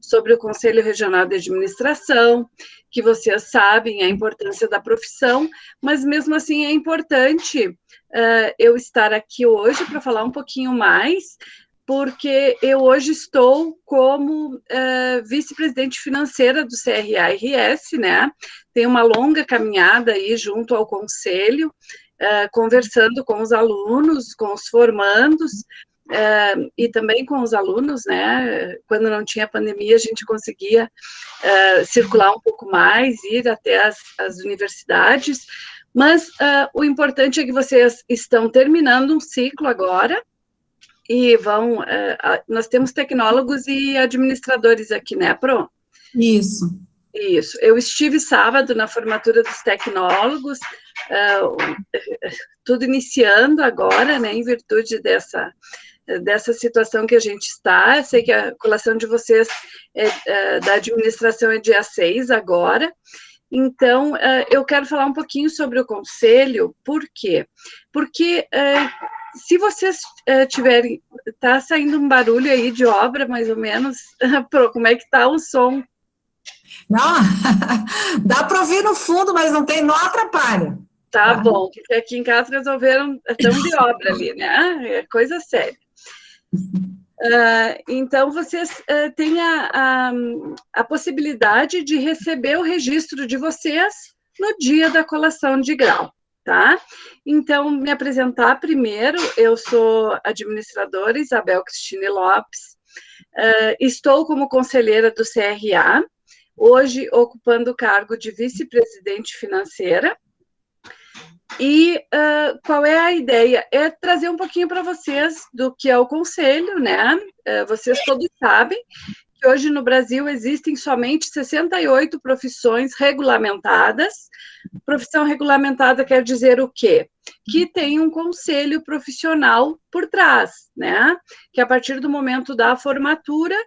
sobre o Conselho Regional de Administração, que vocês sabem a importância da profissão, mas mesmo assim é importante eu estar aqui hoje para falar um pouquinho mais, porque eu hoje estou como vice-presidente financeira do CRA-RS, né? Tenho uma longa caminhada aí junto ao Conselho, conversando com os alunos, com os formandos, e também com os alunos, né? Quando não tinha pandemia, a gente conseguia circular um pouco mais, ir até as universidades, mas o importante é que vocês estão terminando um ciclo agora, e nós temos tecnólogos e administradores aqui, né, Pro? Isso. Isso. Eu estive sábado na formatura dos tecnólogos, tudo iniciando agora, né, em virtude dessa situação que a gente está. Eu sei que a colação de vocês da administração é dia 6 agora. Então, eu quero falar um pouquinho sobre o conselho. Por quê? Porque se vocês tiverem... Está saindo um barulho aí de obra, mais ou menos. Como é que está o som? Não, dá para ouvir no fundo, mas não atrapalha. Tá bom, porque aqui em casa resolveram, estão de obra ali, né? É coisa séria. Então, vocês têm a possibilidade de receber o registro de vocês no dia da colação de grau, tá? Então, me apresentar primeiro, eu sou administradora Isabel Cristine Lopes, estou como conselheira do CRA, hoje ocupando o cargo de vice-presidente financeira. E qual é a ideia? É trazer um pouquinho para vocês do que é o conselho, né? Vocês todos sabem que hoje no Brasil existem somente 68 profissões regulamentadas. Profissão regulamentada quer dizer o quê? Que tem um conselho profissional por trás, né? Que a partir do momento da formatura,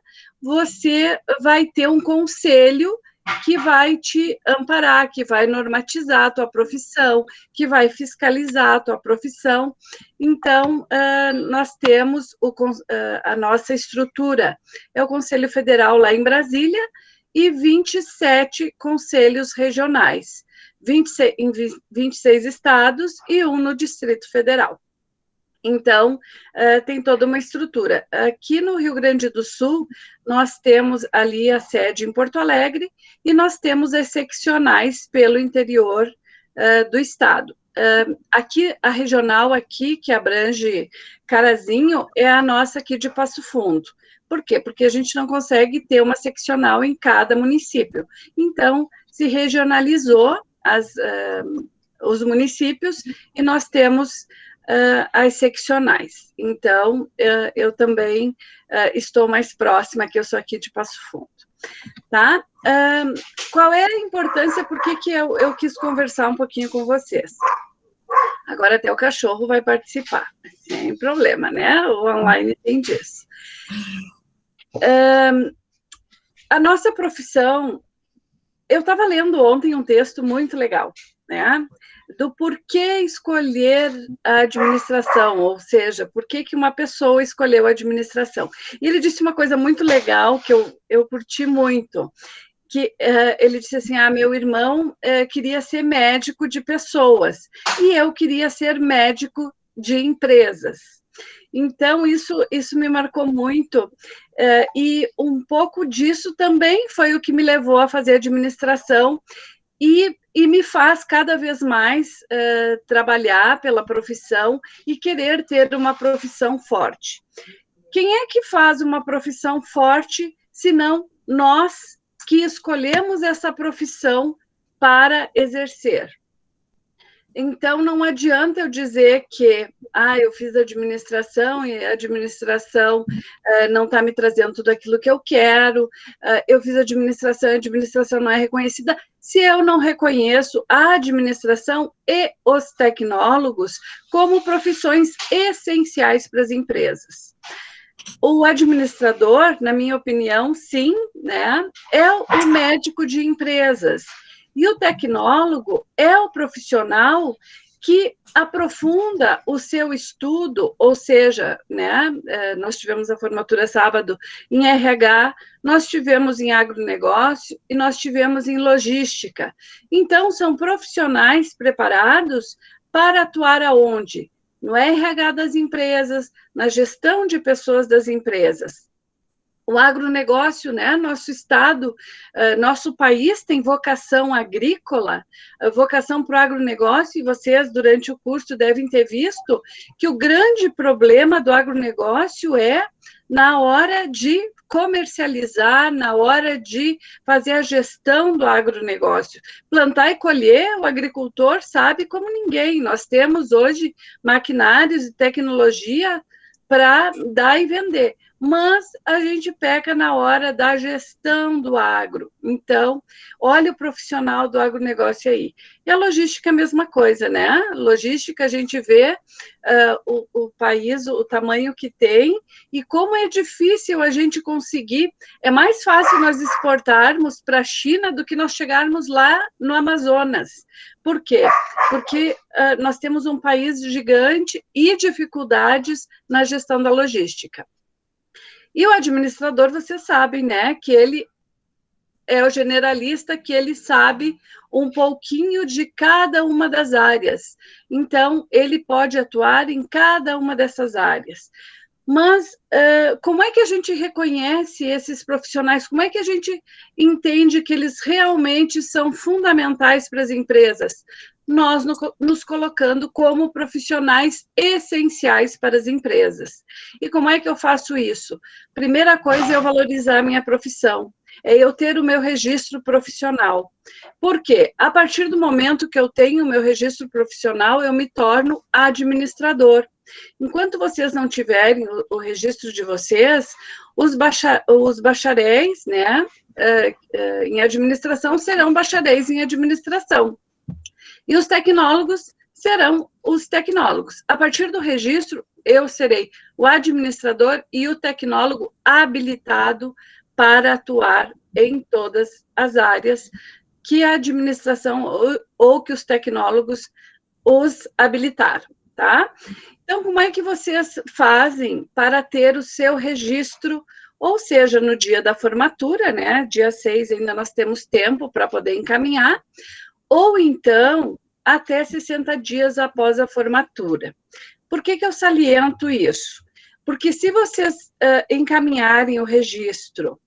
você vai ter um conselho que vai te amparar, que vai normatizar a tua profissão, que vai fiscalizar a tua profissão. Então, nós temos a nossa estrutura. É o Conselho Federal lá em Brasília e 27 conselhos regionais, 26, em 26 estados e um no Distrito Federal. Então, tem toda uma estrutura. Aqui no Rio Grande do Sul, nós temos ali a sede em Porto Alegre e nós temos as seccionais pelo interior do estado. Aqui, a regional aqui, que abrange Carazinho, é a nossa aqui de Passo Fundo. Por quê? Porque a gente não consegue ter uma seccional em cada município. Então, se regionalizou os municípios e nós temos as seccionais. Então, eu também estou mais próxima, que eu sou aqui de Passo Fundo. Tá? Qual é a importância, por que eu quis conversar um pouquinho com vocês? Agora até o cachorro vai participar, sem problema, né? O online tem disso. A nossa profissão, eu estava lendo ontem um texto muito legal, né? Do porquê escolher a administração, ou seja, por que uma pessoa escolheu a administração. E ele disse uma coisa muito legal, que eu curti muito, que ele disse assim, meu irmão queria ser médico de pessoas, e eu queria ser médico de empresas. Então, isso me marcou muito, e um pouco disso também foi o que me levou a fazer administração, e me faz cada vez mais trabalhar pela profissão e querer ter uma profissão forte. Quem é que faz uma profissão forte, se não nós que escolhemos essa profissão para exercer? Então, não adianta eu dizer que eu fiz administração e a administração não está me trazendo tudo aquilo que eu quero, eu fiz administração e a administração não é reconhecida, se eu não reconheço a administração e os tecnólogos como profissões essenciais para as empresas. O administrador, na minha opinião, sim, né, é o médico de empresas. E o tecnólogo é o profissional que aprofunda o seu estudo, ou seja, né, nós tivemos a formatura sábado em RH, nós tivemos em agronegócio e nós tivemos em logística. Então, são profissionais preparados para atuar aonde? No RH das empresas, na gestão de pessoas das empresas. O agronegócio, né? Nosso estado, nosso país tem vocação agrícola, vocação para o agronegócio, e vocês, durante o curso, devem ter visto que o grande problema do agronegócio é na hora de comercializar, na hora de fazer a gestão do agronegócio. Plantar e colher, o agricultor sabe como ninguém. Nós temos hoje maquinários e tecnologia para dar e vender, mas a gente peca na hora da gestão do agro. Então, olha o profissional do agronegócio aí. E a logística é a mesma coisa, né? Logística, a gente vê o país, o tamanho que tem, e como é difícil a gente conseguir. É mais fácil nós exportarmos para a China do que nós chegarmos lá no Amazonas. Por quê? Porque nós temos um país gigante e dificuldades na gestão da logística. E o administrador, vocês sabem, né, que ele é o generalista, que ele sabe um pouquinho de cada uma das áreas. Então, ele pode atuar em cada uma dessas áreas. Mas como é que a gente reconhece esses profissionais? Como é que a gente entende que eles realmente são fundamentais para as empresas? Nós nos colocando como profissionais essenciais para as empresas. E como é que eu faço isso? Primeira coisa é eu valorizar a minha profissão, é eu ter o meu registro profissional. Por quê? A partir do momento que eu tenho o meu registro profissional, eu me torno administrador. Enquanto vocês não tiverem o registro de vocês, os bacharéis, né, em administração serão bacharéis em administração. E os tecnólogos serão os tecnólogos. A partir do registro, eu serei o administrador e o tecnólogo habilitado para atuar em todas as áreas que a administração ou que os tecnólogos os habilitaram, tá? Então, como é que vocês fazem para ter o seu registro, ou seja, no dia da formatura, né? Dia 6 ainda nós temos tempo para poder encaminhar, ou então até 60 dias após a formatura. Por que eu saliento isso? Porque se vocês encaminharem o registro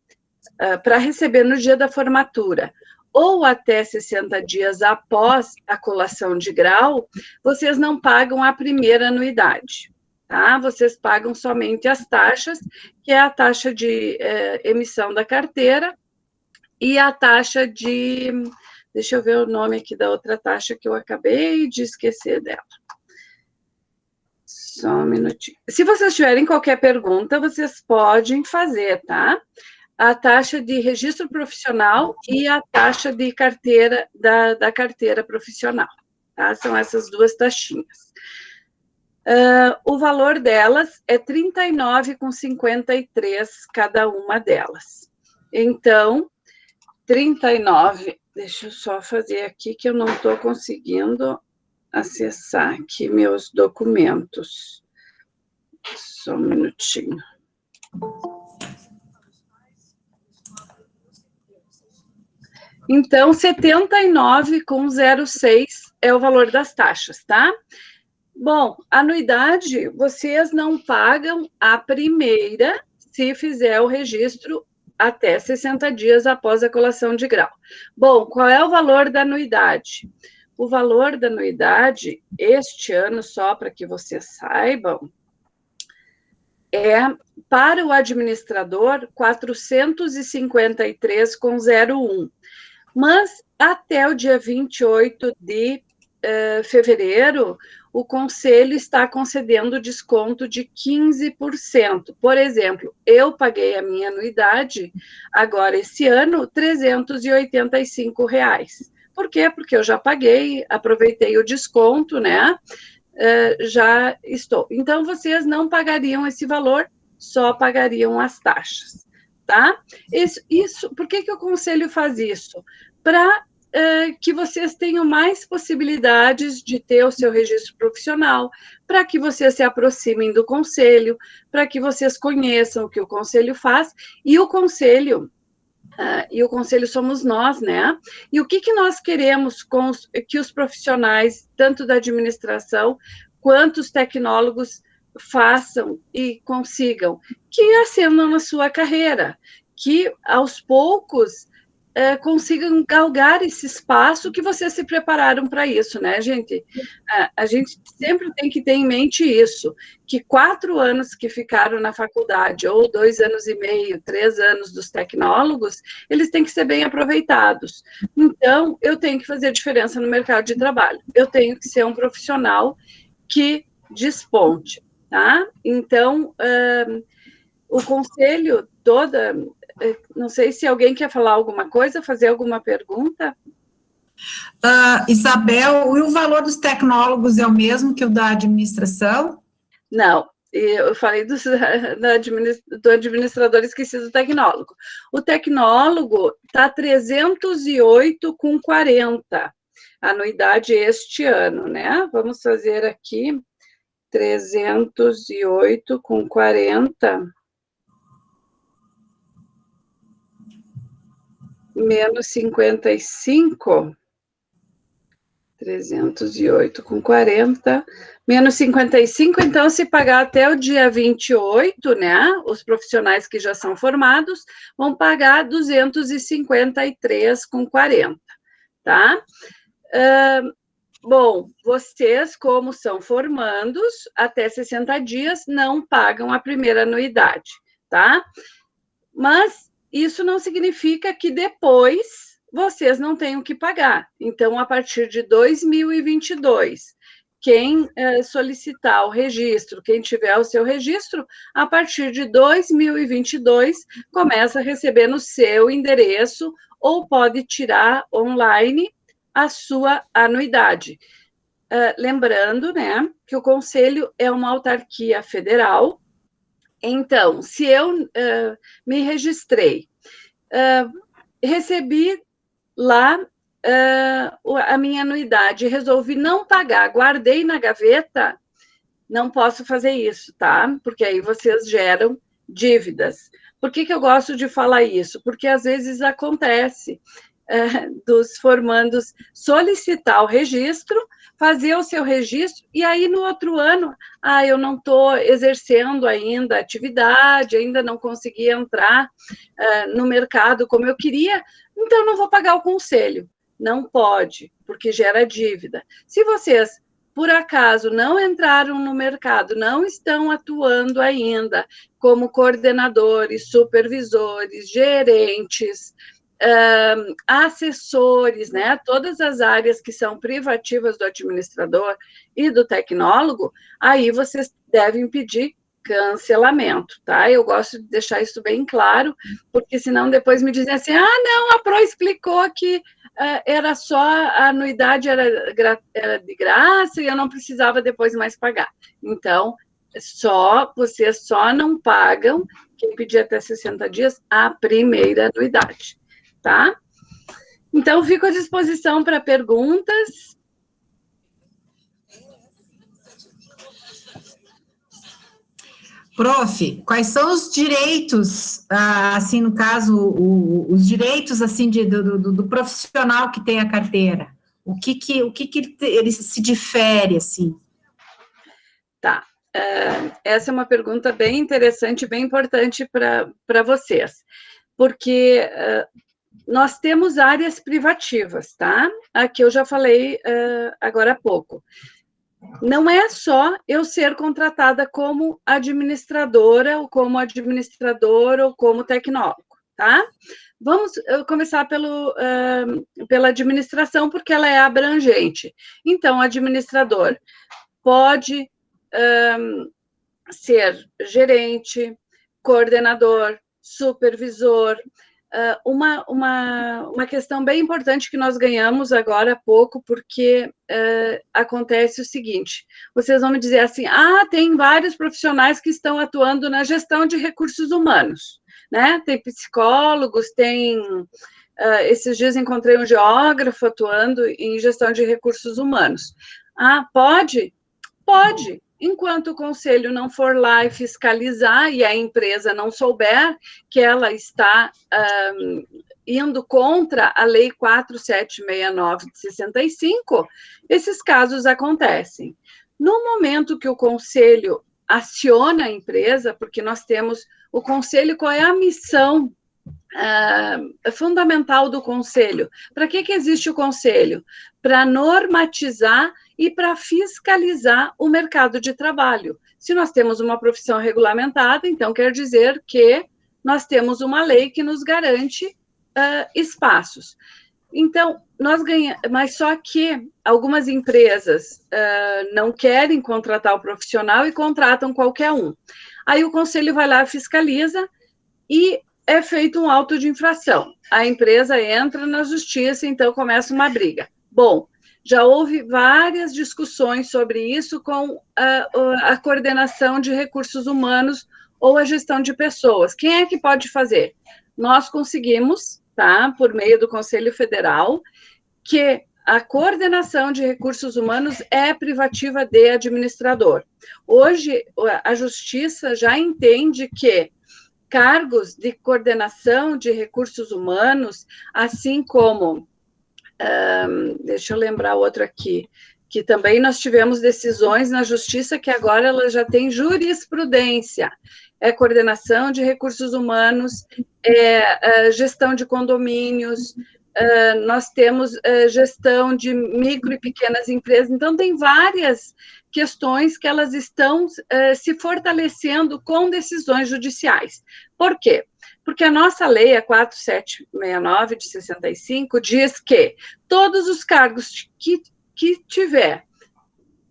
para receber no dia da formatura, ou até 60 dias após a colação de grau, vocês não pagam a primeira anuidade, tá? Vocês pagam somente as taxas, que é a taxa de emissão da carteira e a taxa de... Deixa eu ver o nome aqui da outra taxa que eu acabei de esquecer dela. Só um minutinho. Se vocês tiverem qualquer pergunta, vocês podem fazer, tá? A taxa de registro profissional e a taxa de carteira, da carteira profissional, tá? São essas duas taxinhas. O valor delas é R$ 39,53 cada uma delas. Então, 39, deixa eu só fazer aqui que eu não estou conseguindo acessar aqui meus documentos. Só um minutinho. Então, R$ 79,06 é o valor das taxas, tá? Bom, anuidade, vocês não pagam a primeira se fizer o registro até 60 dias após a colação de grau. Bom, qual é o valor da anuidade? O valor da anuidade, este ano, só para que vocês saibam, é, para o administrador, R$ 453,01. Mas até o dia 28 de fevereiro, o Conselho está concedendo desconto de 15%. Por exemplo, eu paguei a minha anuidade, agora esse ano, R$ 385. Por quê? Porque eu já paguei, aproveitei o desconto, né? Já estou. Então, vocês não pagariam esse valor, só pagariam as taxas, tá? Por que o Conselho faz isso? Para que vocês tenham mais possibilidades de ter o seu registro profissional, para que vocês se aproximem do conselho, para que vocês conheçam o que o conselho faz, e o conselho somos nós, né? E o que nós queremos que os profissionais, tanto da administração quanto os tecnólogos, façam e consigam? Que ascendam na sua carreira, que aos poucos consigam galgar esse espaço que vocês se prepararam para isso, né, gente? A gente sempre tem que ter em mente isso, que 4 anos que ficaram na faculdade, ou 2 anos e meio, 3 anos dos tecnólogos, eles têm que ser bem aproveitados. Então, eu tenho que fazer diferença no mercado de trabalho, eu tenho que ser um profissional que desponte, tá? Então, o conselho toda... Não sei se alguém quer falar alguma coisa, fazer alguma pergunta. Isabel, e o valor dos tecnólogos é o mesmo que o da administração? Não, eu falei do administrador, esqueci do tecnólogo. O tecnólogo está 308,40, anuidade este ano, né? Vamos fazer aqui 308,40 menos 55, 308,40, menos 55, então, se pagar até o dia 28, né, os profissionais que já são formados vão pagar 253,40, tá? Bom, vocês, como são formandos, até 60 dias não pagam a primeira anuidade, tá? Mas isso não significa que depois vocês não tenham que pagar. Então, a partir de 2022, quem solicitar o registro, quem tiver o seu registro, a partir de 2022, começa a receber no seu endereço ou pode tirar online a sua anuidade. Lembrando, né, que o Conselho é uma autarquia federal. Então, se eu me registrei, recebi lá a minha anuidade, resolvi não pagar, guardei na gaveta, não posso fazer isso, tá? Porque aí vocês geram dívidas. Por que eu gosto de falar isso? Porque às vezes acontece dos formandos solicitar o registro, fazer o seu registro, e aí no outro ano, eu não estou exercendo ainda a atividade, ainda não consegui entrar no mercado como eu queria, então não vou pagar o conselho. Não pode, porque gera dívida. Se vocês, por acaso, não entraram no mercado, não estão atuando ainda como coordenadores, supervisores, gerentes, assessores, né? Todas as áreas que são privativas do administrador e do tecnólogo, aí vocês devem pedir cancelamento, tá? Eu gosto de deixar isso bem claro, porque senão depois me dizem assim, não, a Pro explicou que era só, a anuidade era de graça e eu não precisava depois mais pagar. Então, vocês só não pagam, quem pedir até 60 dias, a primeira anuidade, tá? Então, fico à disposição para perguntas. Prof, quais são os direitos, assim, no caso, os direitos, assim, do profissional que tem a carteira? O que ele se difere, assim? Tá. Essa é uma pergunta bem interessante, bem importante para vocês, porque nós temos áreas privativas, tá? Aqui eu já falei agora há pouco. Não é só eu ser contratada como administradora, ou como administrador, ou como tecnólogo, tá? Vamos começar pela administração, porque ela é abrangente. Então, administrador pode ser gerente, coordenador, supervisor. Uma questão bem importante que nós ganhamos agora há pouco, porque acontece o seguinte, vocês vão me dizer assim, tem vários profissionais que estão atuando na gestão de recursos humanos, né? Tem psicólogos, tem esses dias encontrei um geógrafo atuando em gestão de recursos humanos. Ah, pode? Pode. Enquanto o conselho não for lá e fiscalizar e a empresa não souber que ela está indo contra a Lei 4769 de 65, esses casos acontecem. No momento que o conselho aciona a empresa, porque nós temos o conselho, qual é a missão fundamental do conselho? Para que existe o conselho? Para normatizar e para fiscalizar o mercado de trabalho. Se nós temos uma profissão regulamentada, então quer dizer que nós temos uma lei que nos garante espaços. Então, nós ganhamos, mas só que algumas empresas não querem contratar o profissional e contratam qualquer um. Aí o conselho vai lá, fiscaliza e é feito um auto de infração. A empresa entra na justiça, então começa uma briga. Bom, já houve várias discussões sobre isso com a coordenação de recursos humanos ou a gestão de pessoas. Quem é que pode fazer? Nós conseguimos, tá, por meio do Conselho Federal, que a coordenação de recursos humanos é privativa de administrador. Hoje, a Justiça já entende que cargos de coordenação de recursos humanos, assim como, deixa eu lembrar outro aqui, que também nós tivemos decisões na Justiça que agora ela já tem jurisprudência, é coordenação de recursos humanos, gestão de condomínios, nós temos gestão de micro e pequenas empresas, então tem várias questões que elas estão se fortalecendo com decisões judiciais. Por quê? Porque a nossa lei, a 4769 de 65, diz que todos os cargos que tiver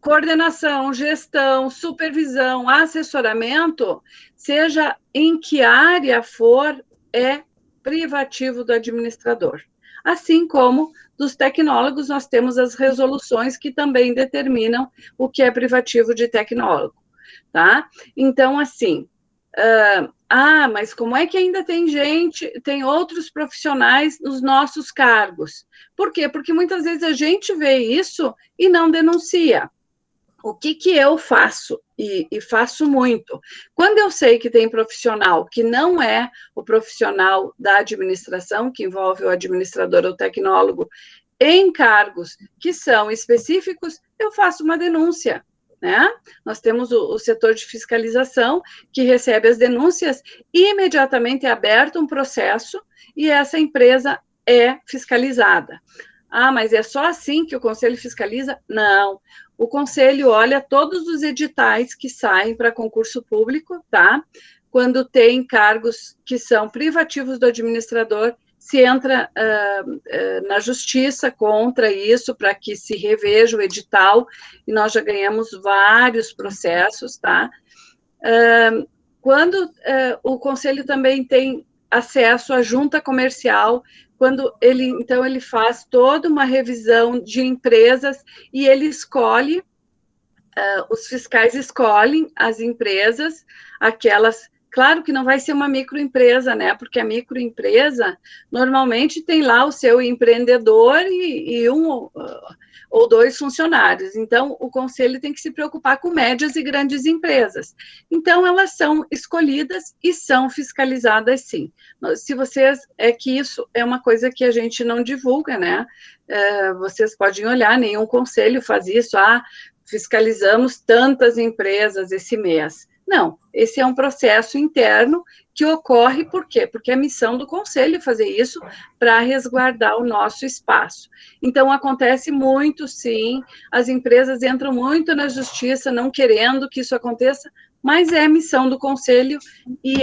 coordenação, gestão, supervisão, assessoramento, seja em que área for, é privativo do administrador. Assim como dos tecnólogos, nós temos as resoluções que também determinam o que é privativo de tecnólogo, tá? Então, assim, mas como é que ainda tem outros profissionais nos nossos cargos? Por quê? Porque muitas vezes a gente vê isso e não denuncia. O que eu faço? E faço muito. Quando eu sei que tem profissional que não é o profissional da administração, que envolve o administrador ou tecnólogo, em cargos que são específicos, eu faço uma denúncia, né? Nós temos o setor de fiscalização, que recebe as denúncias, e imediatamente é aberto um processo, e essa empresa é fiscalizada. Ah, mas é só assim que o conselho fiscaliza? Não. O conselho olha todos os editais que saem para concurso público, tá? Quando tem cargos que são privativos do administrador, se entra na justiça contra isso, para que se reveja o edital, e nós já ganhamos vários processos, tá? Quando o conselho também tem acesso à junta comercial, quando ele faz toda uma revisão de empresas e ele escolhe, os fiscais escolhem as empresas, aquelas, claro que não vai ser uma microempresa, né, porque a microempresa normalmente tem lá o seu empreendedor e um ou dois funcionários, então o conselho tem que se preocupar com médias e grandes empresas, então elas são escolhidas e são fiscalizadas sim. Se vocês, que isso é uma coisa que a gente não divulga, né, vocês podem olhar, nenhum conselho faz isso, fiscalizamos tantas empresas esse mês. Não, esse é um processo interno que ocorre, por quê? Porque é missão do conselho fazer isso para resguardar o nosso espaço. Então, acontece muito, sim, as empresas entram muito na justiça, não querendo que isso aconteça, mas é missão do conselho e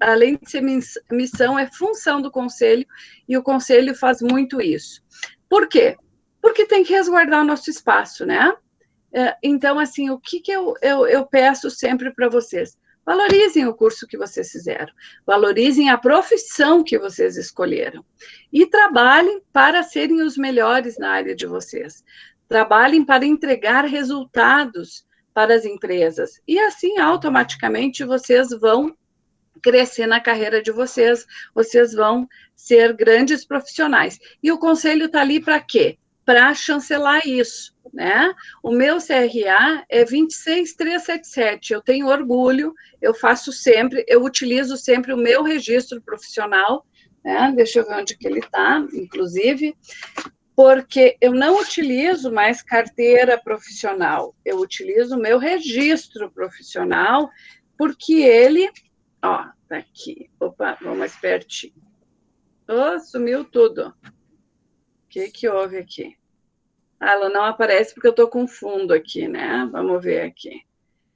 além de ser missão, é função do conselho, e o conselho faz muito isso. Por quê? Porque tem que resguardar o nosso espaço, né? Então, assim, o que eu peço sempre para vocês? Valorizem o curso que vocês fizeram, valorizem a profissão que vocês escolheram e trabalhem para serem os melhores na área de vocês. Trabalhem para entregar resultados para as empresas e, assim, automaticamente, vocês vão crescer na carreira de vocês, vocês vão ser grandes profissionais. E o conselho está ali para quê? Para chancelar isso, né? O meu CRA é 26377, eu tenho orgulho, eu faço sempre, eu utilizo sempre o meu registro profissional, né? Deixa eu ver onde que ele está, inclusive, porque eu não utilizo mais carteira profissional, eu utilizo o meu registro profissional, porque ele, ó, tá aqui, opa, vamos mais pertinho. Oh, sumiu tudo. O que houve aqui? Ah, ela não aparece porque eu estou com fundo aqui, né? Vamos ver aqui.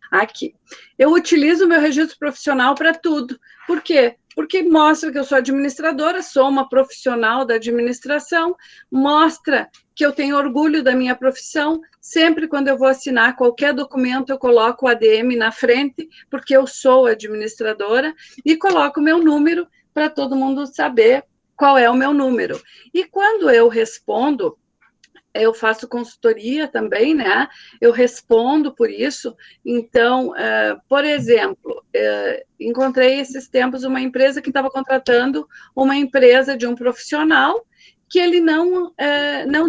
Aqui. Eu utilizo o meu registro profissional para tudo. Por quê? Porque mostra que eu sou administradora, sou uma profissional da administração, mostra que eu tenho orgulho da minha profissão. Sempre quando eu vou assinar qualquer documento, eu coloco o ADM na frente, porque eu sou administradora, e coloco o meu número para todo mundo saber qual é o meu número. E quando eu respondo, eu faço consultoria também, né? Eu respondo por isso. Então, por exemplo, encontrei esses tempos uma empresa que estava contratando uma empresa de um profissional que ele não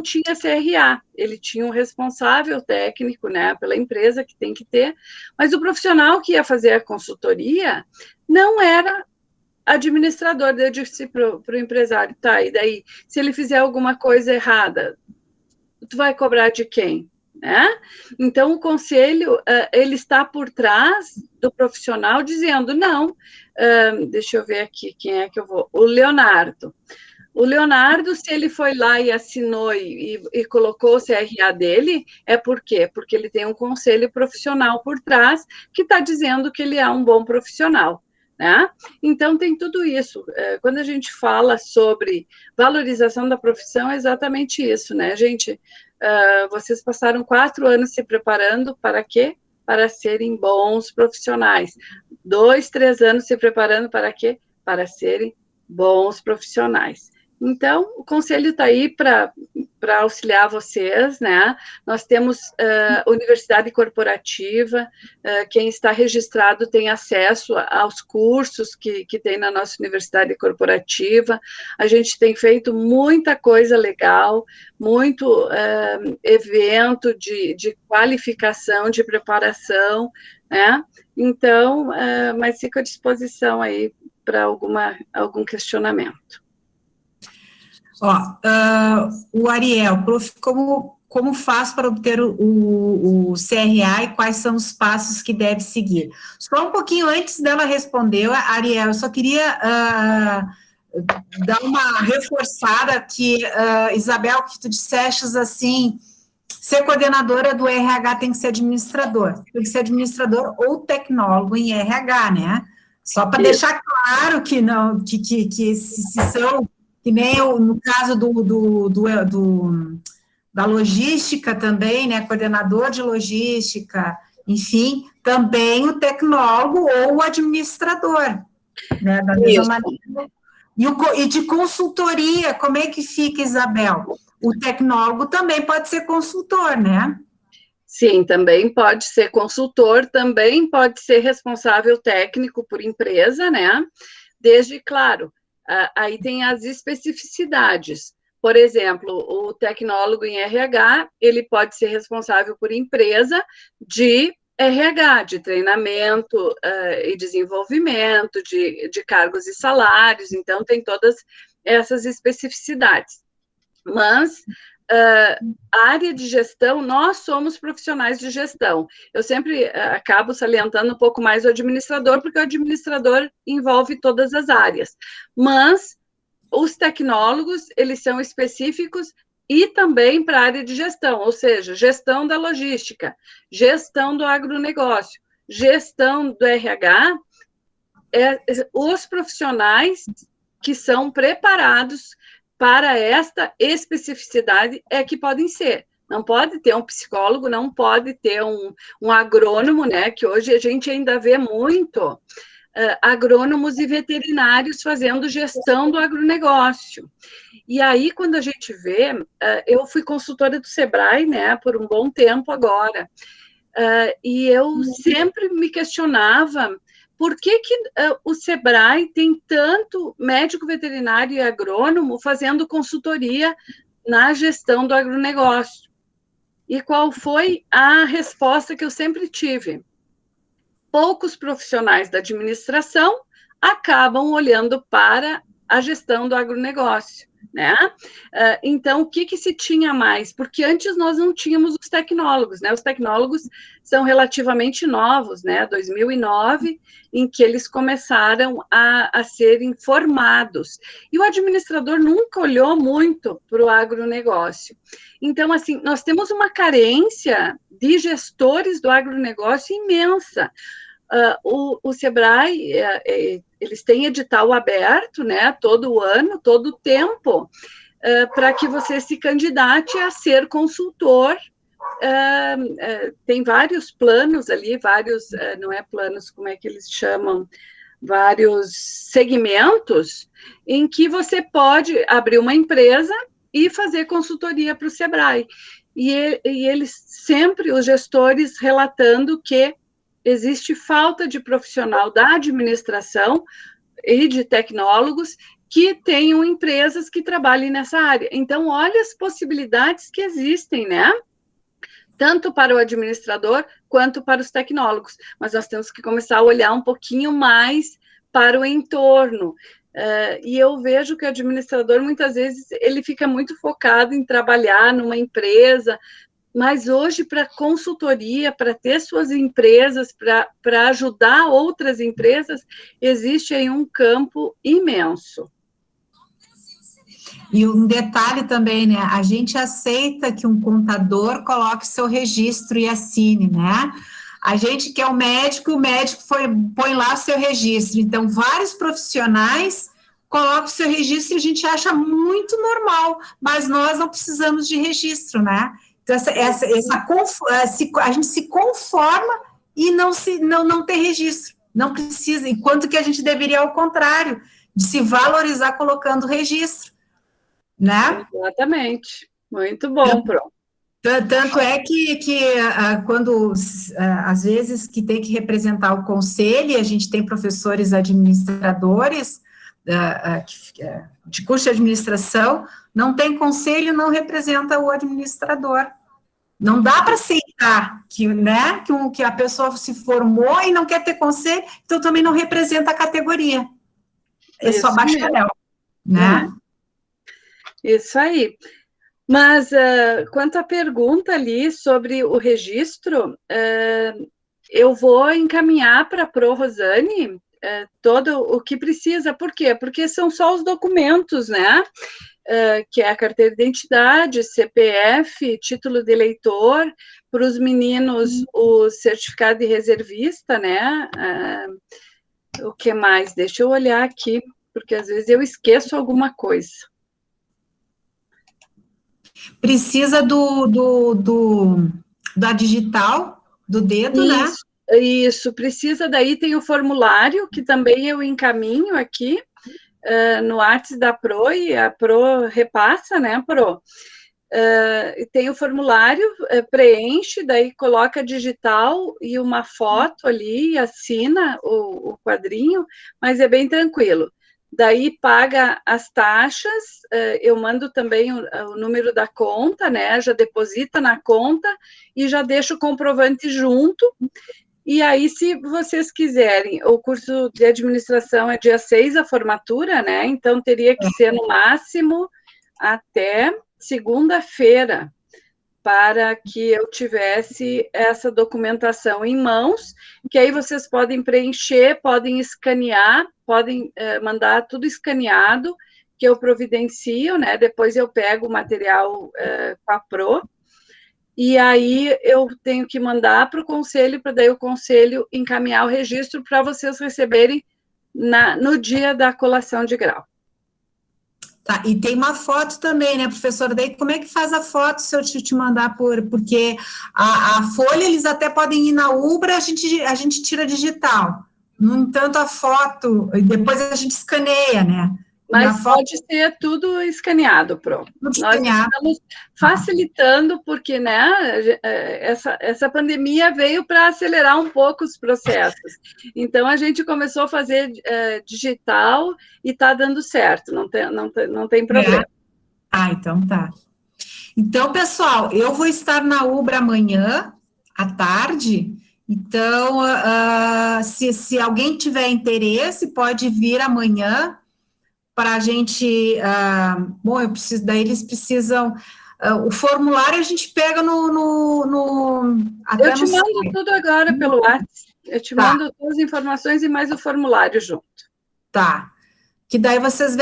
tinha CRA, ele tinha um responsável técnico, né, pela empresa, que tem que ter, mas o profissional que ia fazer a consultoria não era administrador. Eu disse para o empresário, tá, e daí, se ele fizer alguma coisa errada, tu vai cobrar de quem? Né? Então, o conselho, ele está por trás do profissional dizendo, não, deixa eu ver aqui, quem é que eu vou? O Leonardo. O Leonardo, se ele foi lá e assinou e colocou o CRA dele, é por quê? Porque ele tem um conselho profissional por trás que está dizendo que ele é um bom profissional. Né? Então, tem tudo isso. Quando a gente fala sobre valorização da profissão, é exatamente isso, né, gente? Vocês passaram 4 anos se preparando para quê? Para serem bons profissionais. 2, 3 anos se preparando para quê? Para serem bons profissionais. Então, o conselho está aí para auxiliar vocês, né? Nós temos universidade corporativa, quem está registrado tem acesso aos cursos que tem na nossa universidade corporativa. A gente tem feito muita coisa legal, muito evento de qualificação, de preparação, né? Então, mas fico à disposição aí para algum questionamento. Ó, o Ariel, prof, como faz para obter o CRA e quais são os passos que deve seguir? Só um pouquinho antes dela responder, Ariel, eu só queria dar uma reforçada que, Isabel, que tu disseste assim, ser coordenadora do RH tem que ser administrador ou tecnólogo em RH, né? Só para deixar claro que não, que se são, que nem no caso da logística também, né? Coordenador de logística, enfim, também o tecnólogo ou o administrador, né? Da mesma maneira. E de consultoria, como é que fica, Isabel? O tecnólogo também pode ser consultor, né? Sim, também pode ser consultor, também pode ser responsável técnico por empresa, né? Desde, claro, aí tem as especificidades. Por exemplo, o tecnólogo em RH, ele pode ser responsável por empresa de RH, de treinamento e desenvolvimento, de cargos e salários, então tem todas essas especificidades. Mas a área de gestão, nós somos profissionais de gestão. Eu sempre acabo salientando um pouco mais o administrador, porque o administrador envolve todas as áreas. Mas os tecnólogos, eles são específicos e também para a área de gestão, ou seja, gestão da logística, gestão do agronegócio, gestão do RH, os profissionais que são preparados para esta especificidade é que podem ser. Não pode ter um psicólogo, não pode ter um agrônomo, né? Que hoje a gente ainda vê muito agrônomos e veterinários fazendo gestão do agronegócio. E aí, quando a gente vê, eu fui consultora do Sebrae, né? Por um bom tempo agora. E eu sempre me questionava por que o Sebrae tem tanto médico veterinário e agrônomo fazendo consultoria na gestão do agronegócio? E qual foi a resposta que eu sempre tive? Poucos profissionais da administração acabam olhando para a gestão do agronegócio, né? Então, o que se tinha mais? Porque antes nós não tínhamos os tecnólogos, né? Os tecnólogos são relativamente novos, né? 2009, em que eles começaram a serem formados. E o administrador nunca olhou muito para o agronegócio. Então, assim, nós temos uma carência de gestores do agronegócio imensa. O Sebrae, eles têm edital aberto, né, todo ano, todo o tempo, para que você se candidate a ser consultor. Tem vários planos ali, não é planos, como é que eles chamam? Vários segmentos em que você pode abrir uma empresa e fazer consultoria para o Sebrae. E eles sempre, os gestores, relatando que existe falta de profissional da administração e de tecnólogos que tenham empresas que trabalhem nessa área. Então, olha as possibilidades que existem, né? Tanto para o administrador quanto para os tecnólogos. Mas nós temos que começar a olhar um pouquinho mais para o entorno. E eu vejo que o administrador, muitas vezes, ele fica muito focado em trabalhar numa empresa, mas hoje, para consultoria, para ter suas empresas, para ajudar outras empresas, existe aí um campo imenso. E um detalhe também, né? A gente aceita que um contador coloque seu registro e assine, né? A gente que é o médico põe lá o seu registro. Então, vários profissionais colocam o seu registro e a gente acha muito normal, mas nós não precisamos de registro, né? Então, a gente se conforma e não ter registro, não precisa, enquanto que a gente deveria, ao contrário, de se valorizar colocando registro, né? Exatamente, muito bom, pronto. Tanto é que quando, às vezes, que tem que representar o conselho, a gente tem professores administradores de curso de administração, não tem conselho, não representa o administrador. Não dá para aceitar né, que a pessoa se formou e não quer ter conselho, então também não representa a categoria. É isso só bacharel, né? Isso aí. Mas, quanto à pergunta ali sobre o registro, eu vou encaminhar para a Pro Rosane todo o que precisa. Por quê? Porque são só os documentos, né? Que é a carteira de identidade, CPF, título de eleitor, para os meninos o certificado de reservista, né? O que mais? Deixa eu olhar aqui, porque às vezes eu esqueço alguma coisa. Precisa da digital, do dedo, isso, né? Isso, precisa, daí tem o formulário, que também eu encaminho aqui, no Artes da Pro, e a Pro repassa, né, Pro? Tem o formulário, preenche, daí coloca digital e uma foto ali, assina o quadrinho, mas é bem tranquilo. Daí paga as taxas, eu mando também o número da conta, né, já deposita na conta e já deixa o comprovante junto. E aí, se vocês quiserem, o curso de administração é dia 6 a formatura, né? Então, teria que ser no máximo até segunda-feira, para que eu tivesse essa documentação em mãos, que aí vocês podem preencher, podem escanear, podem mandar tudo escaneado, que eu providencio, né? Depois eu pego o material com a Pro, e aí eu tenho que mandar para o conselho, para daí o conselho encaminhar o registro para vocês receberem no dia da colação de grau. Tá, e tem uma foto também, né, professora? Daí como é que faz a foto se eu te mandar porque a folha eles até podem ir na Ubra, a gente tira digital. No entanto, a foto, depois a gente escaneia, né? Mas pode ser tudo escaneado, Pro. Nós estamos facilitando, porque, né, essa pandemia veio para acelerar um pouco os processos. Então, a gente começou a fazer digital e está dando certo, não tem problema. Então tá. Então, pessoal, eu vou estar na Ubra amanhã, à tarde. Então, se alguém tiver interesse, pode vir amanhã para a gente, bom, daí eles precisam, o formulário a gente pega até eu te mando tudo agora pelo WhatsApp, eu te mando todas as informações e mais o formulário junto. Tá, que daí vocês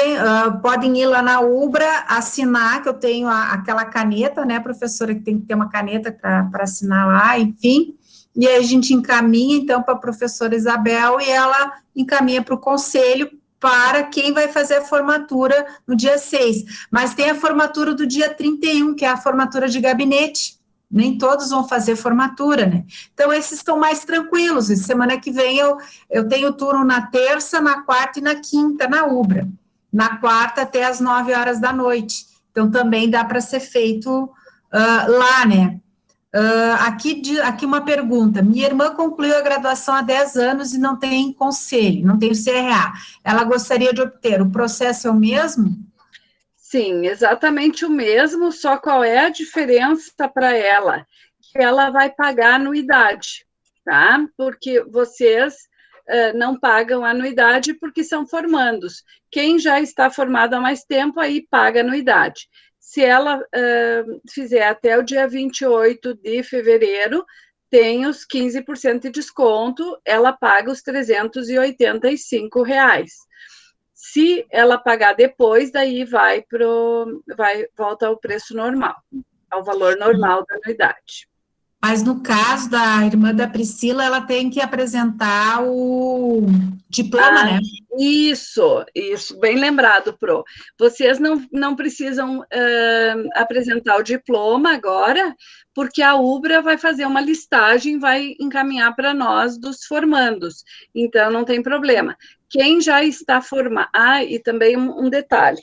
podem ir lá na Ubra, assinar, que eu tenho aquela caneta, né, professora, que tem que ter uma caneta para assinar lá, enfim, e aí a gente encaminha, então, para a professora Isabel, e ela encaminha para o conselho, para quem vai fazer a formatura no dia 6. Mas tem a formatura do dia 31, que é a formatura de gabinete. Nem todos vão fazer formatura, né? Então, esses estão mais tranquilos. E semana que vem eu tenho turno na terça, na quarta e na quinta, na Ubra. Na quarta, até às 9 horas da noite. Então, também dá para ser feito lá, né? Aqui uma pergunta. Minha irmã concluiu a graduação há 10 anos e não tem conselho, não tem o CRA. Ela gostaria de obter. O processo é o mesmo? Sim, exatamente o mesmo, só qual é a diferença para ela? Que ela vai pagar anuidade, tá? Porque vocês não pagam anuidade porque são formandos. Quem já está formado há mais tempo, aí paga anuidade. Se ela fizer até o dia 28 de fevereiro, tem os 15% de desconto, ela paga os R$385. Se ela pagar depois, daí volta ao preço normal, ao valor normal da anuidade. Mas no caso da irmã da Priscila, ela tem que apresentar o diploma, né? Isso, bem lembrado, Pro. Vocês não precisam apresentar o diploma agora, porque a Ubra vai fazer uma listagem, vai encaminhar para nós dos formandos, então não tem problema. Quem já está formado, e também um detalhe,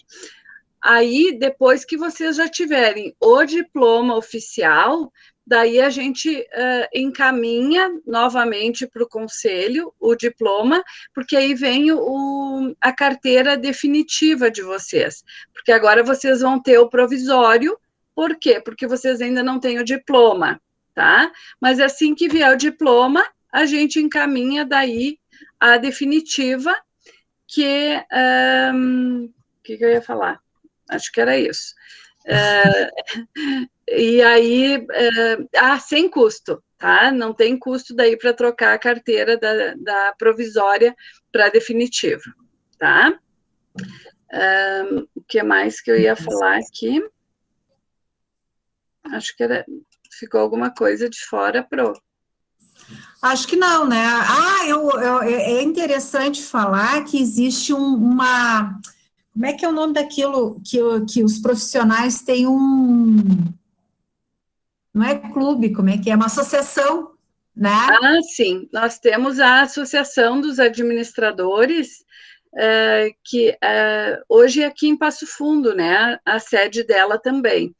aí depois que vocês já tiverem o diploma oficial, daí a gente encaminha novamente para o conselho o diploma, porque aí vem a carteira definitiva de vocês, porque agora vocês vão ter o provisório. Por quê? Porque vocês ainda não têm o diploma, tá? Mas assim que vier o diploma, a gente encaminha daí a definitiva, que eu ia falar? Acho que era isso. E aí, sem custo, tá? Não tem custo daí para trocar a carteira da provisória para definitiva, tá? O que mais que eu ia falar aqui? Acho que ficou alguma coisa de fora, Pro. Acho que não, né? É interessante falar que existe uma... Como é que é o nome daquilo que os profissionais têm não é clube, como é que é? Uma associação, né? Sim, nós temos a Associação dos Administradores, que hoje é aqui em Passo Fundo, né? A sede dela também.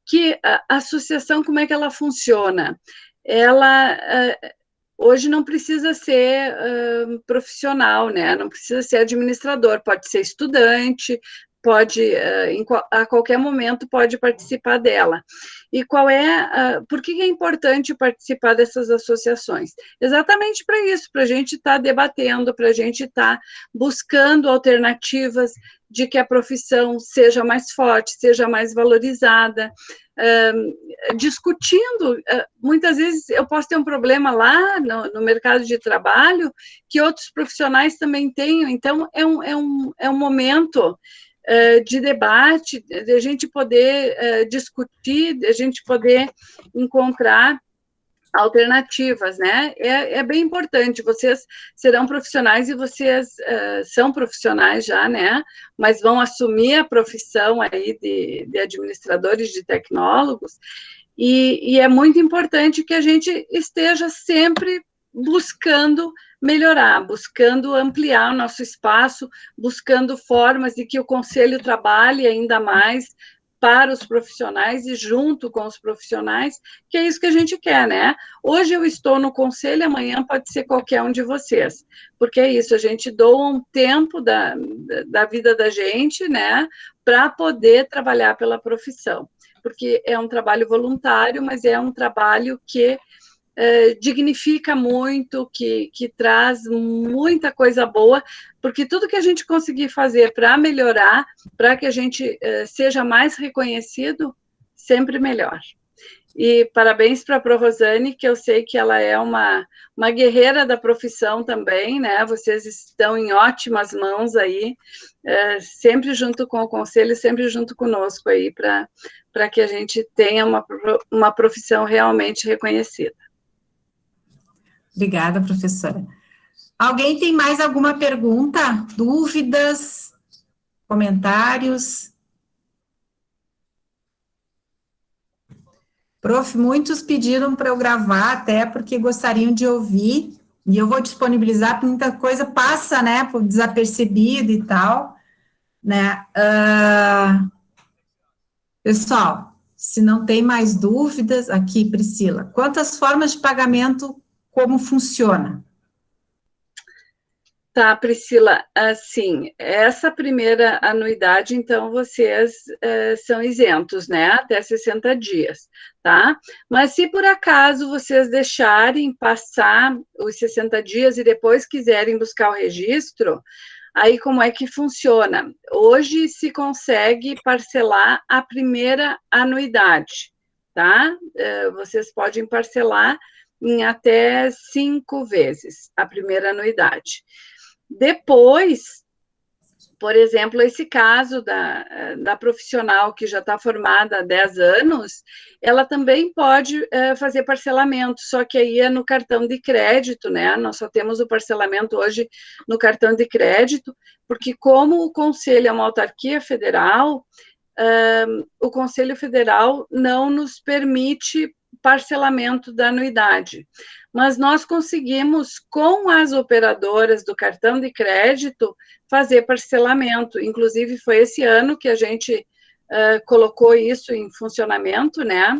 Que a associação, como é que ela funciona? Ela hoje não precisa ser profissional, né? Não precisa ser administrador, pode ser estudante, pode, a qualquer momento, pode participar dela. E por que é importante participar dessas associações? Exatamente para isso, para a gente estar debatendo, para a gente estar buscando alternativas de que a profissão seja mais forte, seja mais valorizada, discutindo. Muitas vezes eu posso ter um problema lá no mercado de trabalho que outros profissionais também tenham, então é um momento de debate, de a gente poder discutir, de a gente poder encontrar alternativas, né? É bem importante. Vocês serão profissionais e vocês são profissionais já, né? Mas vão assumir a profissão aí de administradores, de tecnólogos, e é muito importante que a gente esteja sempre buscando melhorar, buscando ampliar o nosso espaço, buscando formas de que o conselho trabalhe ainda mais para os profissionais e junto com os profissionais, que é isso que a gente quer, né? Hoje eu estou no conselho, amanhã pode ser qualquer um de vocês, porque é isso, a gente doa um tempo da vida da gente, né, para poder trabalhar pela profissão, porque é um trabalho voluntário, mas é um trabalho que dignifica muito, que traz muita coisa boa, porque tudo que a gente conseguir fazer para melhorar, para que a gente seja mais reconhecido, sempre melhor. E parabéns para a Pro Rosane, que eu sei que ela é uma guerreira da profissão também, né? Vocês estão em ótimas mãos aí, sempre junto com o conselho, sempre junto conosco aí, para que a gente tenha uma profissão realmente reconhecida. Obrigada, professora. Alguém tem mais alguma pergunta? Dúvidas? Comentários? Prof, muitos pediram para eu gravar, até porque gostariam de ouvir, e eu vou disponibilizar, porque muita coisa passa, né, por desapercebido e tal, né. Pessoal, se não tem mais dúvidas, aqui, Priscila, quantas formas de pagamento, como funciona? Tá, Priscila, assim, essa primeira anuidade, então, vocês são isentos, né, até 60 dias, tá? Mas se por acaso vocês deixarem passar os 60 dias e depois quiserem buscar o registro, aí como é que funciona? Hoje se consegue parcelar a primeira anuidade, tá? Vocês podem parcelar em até 5 vezes a primeira anuidade. Depois, por exemplo, esse caso da profissional que já está formada há 10 anos, ela também pode fazer parcelamento, só que aí é no cartão de crédito, né? Nós só temos o parcelamento hoje no cartão de crédito, porque como o Conselho é uma autarquia federal, o Conselho Federal não nos permite parcelamento da anuidade. Mas nós conseguimos, com as operadoras do cartão de crédito, fazer parcelamento. Inclusive, foi esse ano que a gente colocou isso em funcionamento, né?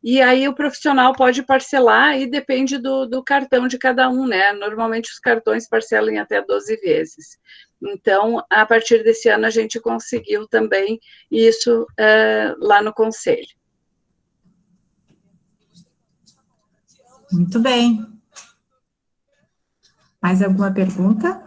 E aí o profissional pode parcelar e depende do cartão de cada um, né? Normalmente os cartões parcelam em até 12 vezes. Então, a partir desse ano, a gente conseguiu também isso lá no Conselho. Muito bem. Mais alguma pergunta?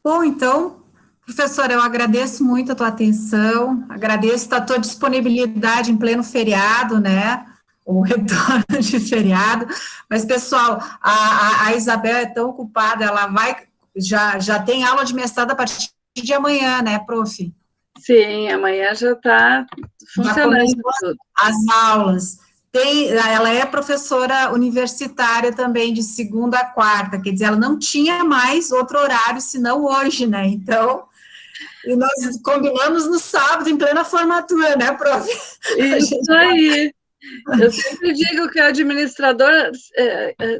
Bom, então, professora, eu agradeço muito a tua atenção, agradeço a tua disponibilidade em pleno feriado, né? O retorno de feriado. Mas, pessoal, a Isabel é tão ocupada, ela vai, já tem aula de mestrado a partir de amanhã, né, prof? Sim, amanhã já está funcionando tudo. As aulas. Ela é professora universitária também, de segunda a quarta, quer dizer, ela não tinha mais outro horário senão hoje, né? Então, e nós combinamos no sábado, em plena formatura, né, prof? Isso aí. Eu sempre digo que o administrador,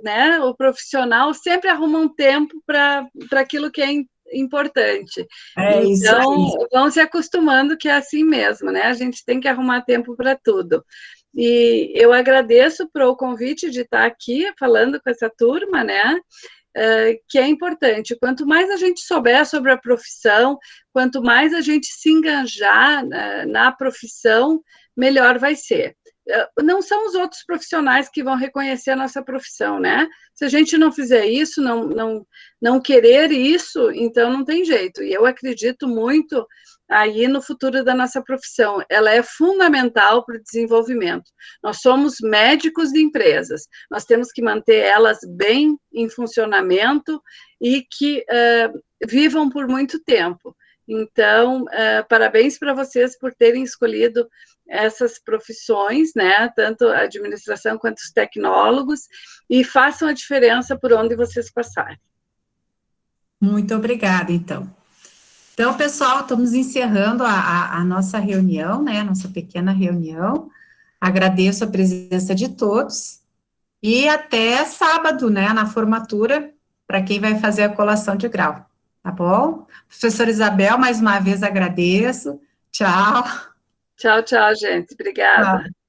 né, o profissional, sempre arruma um tempo para aquilo que é importante. Então, vão se acostumando que é assim mesmo, né? A gente tem que arrumar tempo para tudo. E eu agradeço o convite de estar aqui falando com essa turma, né? Que é importante. Quanto mais a gente souber sobre a profissão, quanto mais a gente se engajar na profissão, melhor vai ser. Não são os outros profissionais que vão reconhecer a nossa profissão, né? Se a gente não fizer isso, não querer isso, então não tem jeito. E eu acredito muito aí no futuro da nossa profissão. Ela é fundamental para o desenvolvimento. Nós somos médicos de empresas, nós temos que manter elas bem em funcionamento e que vivam por muito tempo. Então, parabéns para vocês por terem escolhido essas profissões, né, tanto a administração quanto os tecnólogos, e façam a diferença por onde vocês passarem. Muito obrigada, então. Então, pessoal, estamos encerrando a nossa reunião, né, a nossa pequena reunião. Agradeço a presença de todos e até sábado, né, na formatura, para quem vai fazer a colação de grau, tá bom? Professora Isabel, mais uma vez agradeço. Tchau. Tchau, tchau, gente. Obrigada. Tchau.